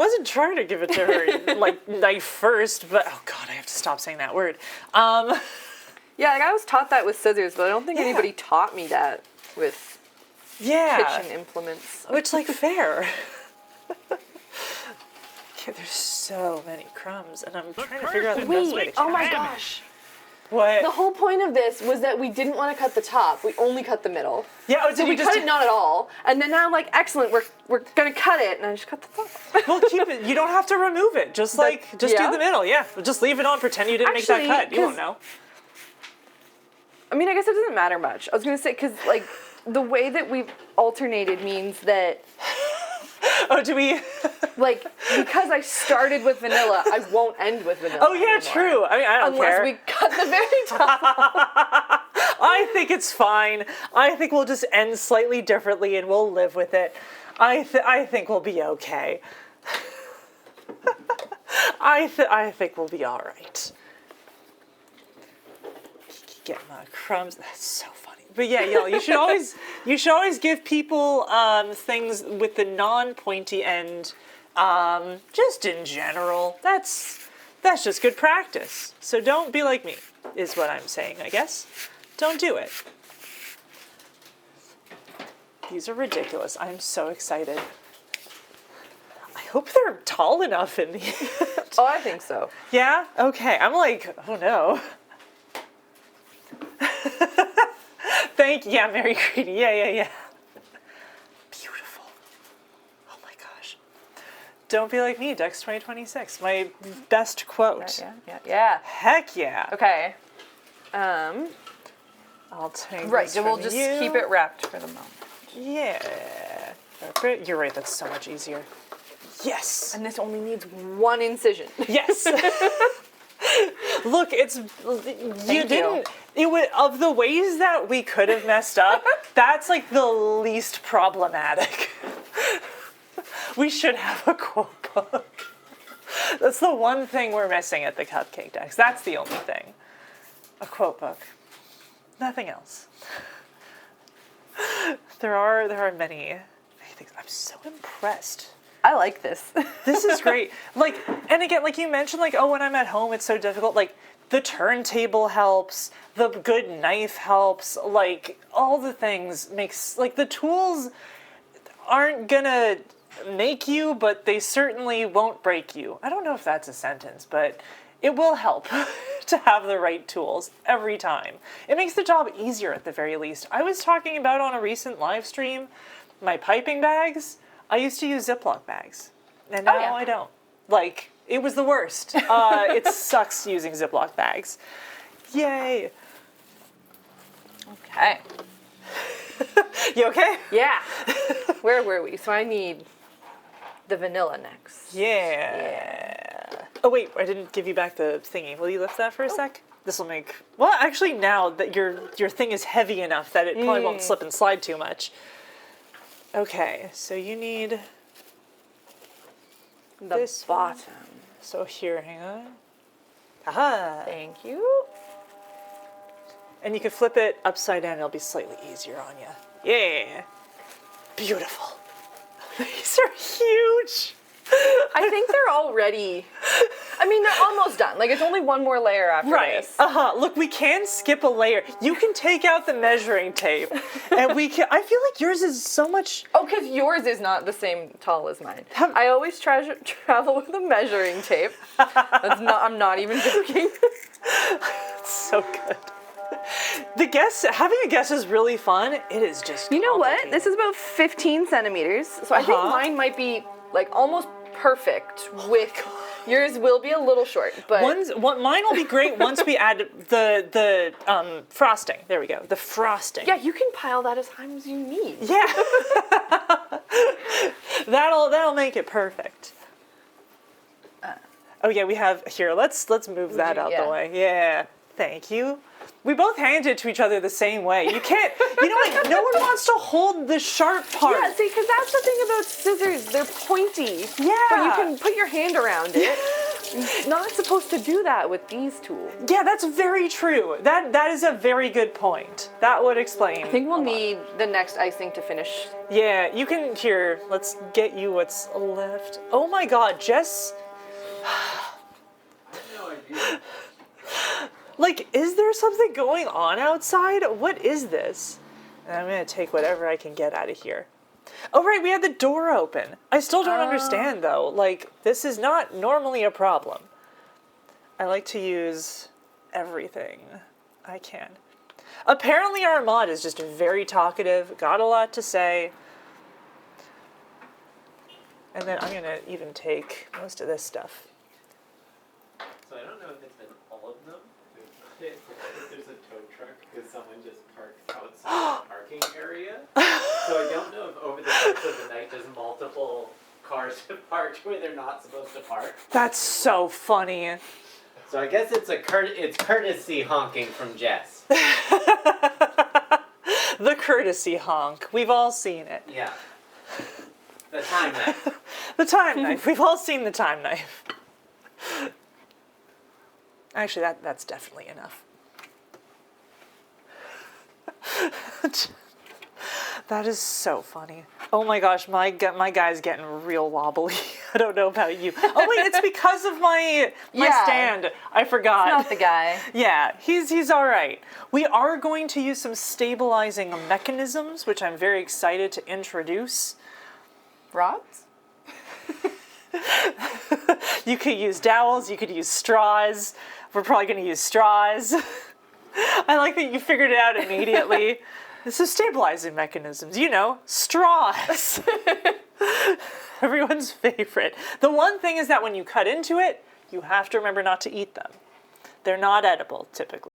I wasn't trying to give it to her, like, knife first, but, oh God, I have to stop saying that word. Yeah, like I was taught that with scissors, but I don't think Yeah. anybody taught me that with kitchen implements. Which, like, fair. Okay, there's so many crumbs, and I'm trying to figure out the best way to oh my catch them. gosh. What? The whole point of this was that we didn't want to cut the top. We only cut the middle. Yeah, oh, So we cut it not at all. And then now I'm like, excellent, we're going to cut it. And I just cut the top. Well, keep it. You don't have to remove it. Just do the middle. Yeah, just leave it on. Pretend you didn't make that cut. You won't know. I mean, I guess it doesn't matter much. I was going to say, because, like, the way that we've alternated means that... Oh, do we... Like, because I started with vanilla, I won't end with vanilla Oh, yeah, anymore. true. I mean, I don't care. Unless we cut the very top. I think it's fine. I think we'll just end slightly differently and we'll live with it. I think we'll be okay. I think we'll be all right. Get my crumbs. That's so funny. But yeah, y'all, you should always give people things with the non-pointy end. Just in general. That's just good practice. So don't be like me, is what I'm saying, I guess. Don't do it. These are ridiculous. I'm so excited. I hope they're tall enough in the end. Oh, I think so. Yeah? Okay. I'm like, oh no. Thank you. Yeah, Mary Greedy. Yeah. Beautiful. Oh my gosh. Don't be like me, Dex 2026. My best quote. Yeah. Heck yeah. Okay. I'll take Right, this so we'll from just you. keep it wrapped for the moment. Yeah. You're right, that's so much easier. Yes. And this only needs one incision. Yes. Look, of the ways that we could have messed up, that's like the least problematic. We should have a quote book. That's the one thing we're missing at the Cupcake Dex. That's the only thing. A quote book. Nothing else. There are many things. I'm so impressed. I like this. This is great. Like, and again, like you mentioned, like, oh, when I'm at home, it's so difficult. Like, the turntable helps. The good knife helps. Like, all the things makes, like, the tools aren't gonna make you, but they certainly won't break you. I don't know if that's a sentence, but it will help to have the right tools every time. It makes the job easier at the very least. I was talking about on a recent live stream, my piping bags. I used to use Ziploc bags, and now I don't. Like, it was the worst. It sucks using Ziploc bags. Yay. Okay. You okay? Yeah. Where were we? So I need the vanilla next. Yeah. Oh wait, I didn't give you back the thingy. Will you lift that for a sec? This will make... Well, actually now that your thing is heavy enough that it probably won't slip and slide too much. Okay, so you need... The bottom. So here, hang on. Aha! Thank you. And you can flip it upside down, it'll be slightly easier on you. Yeah! Beautiful. These are huge! I think they're already... I mean, they're almost done. Like, it's only one more layer after this. Look, we can skip a layer. You can take out the measuring tape, and we can... I feel like yours is so much... Oh, because yours is not the same tall as mine. I always travel with a measuring tape. I'm not even joking. It's so good. Having a guess is really fun. It is just You know what? This is about 15 centimeters, so I think mine might be, like, almost perfect with... Yours will be a little short, but... Mine will be great once we add the frosting. There we go. The frosting. Yeah, you can pile that as high as you need. Yeah. That'll make it perfect. Oh yeah, we have here. Let's move that out the way. Yeah. Thank you. We both handed it to each other the same way. You can't, you know what, no one wants to hold the sharp part. Yeah, see, because that's the thing about scissors. They're pointy. Yeah. But you can put your hand around it. Not supposed to do that with these tools. Yeah, that's very true. That is a very good point. That would explain. I think we'll a lot. need the next icing to finish. Yeah, you can here. Let's get you what's left. Oh my God, Jess. No idea. Like, is there something going on outside? What is this? And I'm gonna take whatever I can get out of here. Oh right, we had the door open. I still don't understand though. Like, this is not normally a problem. I like to use everything I can. Apparently our mod is just very talkative, got a lot to say. And then I'm gonna even take most of this stuff. So I don't know if it's been all of them. If there's a tow truck because someone just parked outside the parking area. So I don't know if over the course of the night there's multiple cars parked where they're not supposed to park. That's so funny. So I guess it's it's courtesy honking from Jess. The courtesy honk. We've all seen it. Yeah. The time knife. The time knife. We've all seen the time knife. Actually, that's definitely enough. That is so funny. Oh my gosh, my guy's getting real wobbly. I don't know about you. Oh wait, it's because of my Yeah. stand. I forgot. Not the guy. Yeah, he's all right. We are going to use some stabilizing mechanisms, which I'm very excited to introduce. Rods? You could use dowels, you could use straws. We're probably going to use straws. I like that you figured it out immediately. This is stabilizing mechanisms, you know, straws. Everyone's favorite. The one thing is that when you cut into it, you have to remember not to eat them. They're not edible, typically.